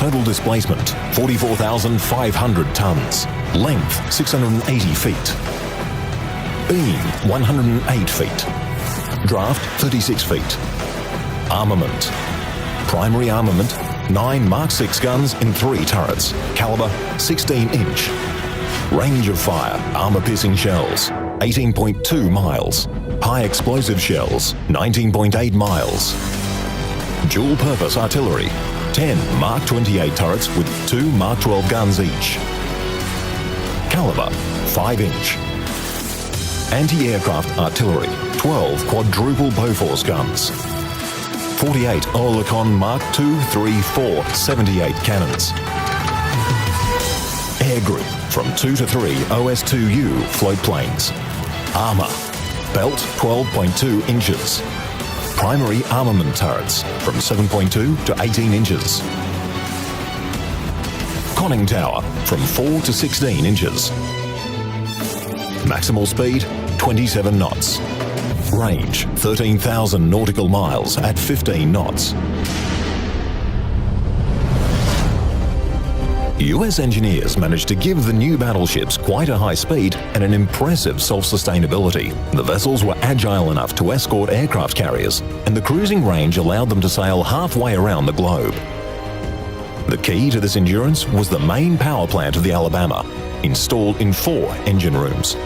Total displacement, 44,500 tons. Length, 680 feet. Beam, 108 feet. Draft, 36 feet. Armament. Primary armament, 9 Mark 6 guns in 3 turrets. Caliber, 16-inch. Range of fire, armor-piercing shells, 18.2 miles. High explosive shells, 19.8 miles. Dual-purpose artillery, 10 Mark 28 turrets with 2 Mark 12 guns each. Caliber, 5-inch. Anti-aircraft artillery, 12 quadruple Bofors guns. 48 Oerlikon Mark 2, 3, 4, 78 cannons. Air group from 2 to 3 OS-2U float planes. Armour. Belt 12.2 inches. Primary armament turrets from 7.2 to 18 inches. Conning tower from 4 to 16 inches. Maximal speed 27 knots. Range 13,000 nautical miles at 15 knots. US engineers managed to give the new battleships quite a high speed and an impressive self-sustainability. The vessels were agile enough to escort aircraft carriers, and the cruising range allowed them to sail halfway around the globe. The key to this endurance was the main power plant of the Alabama, installed in 4 engine rooms.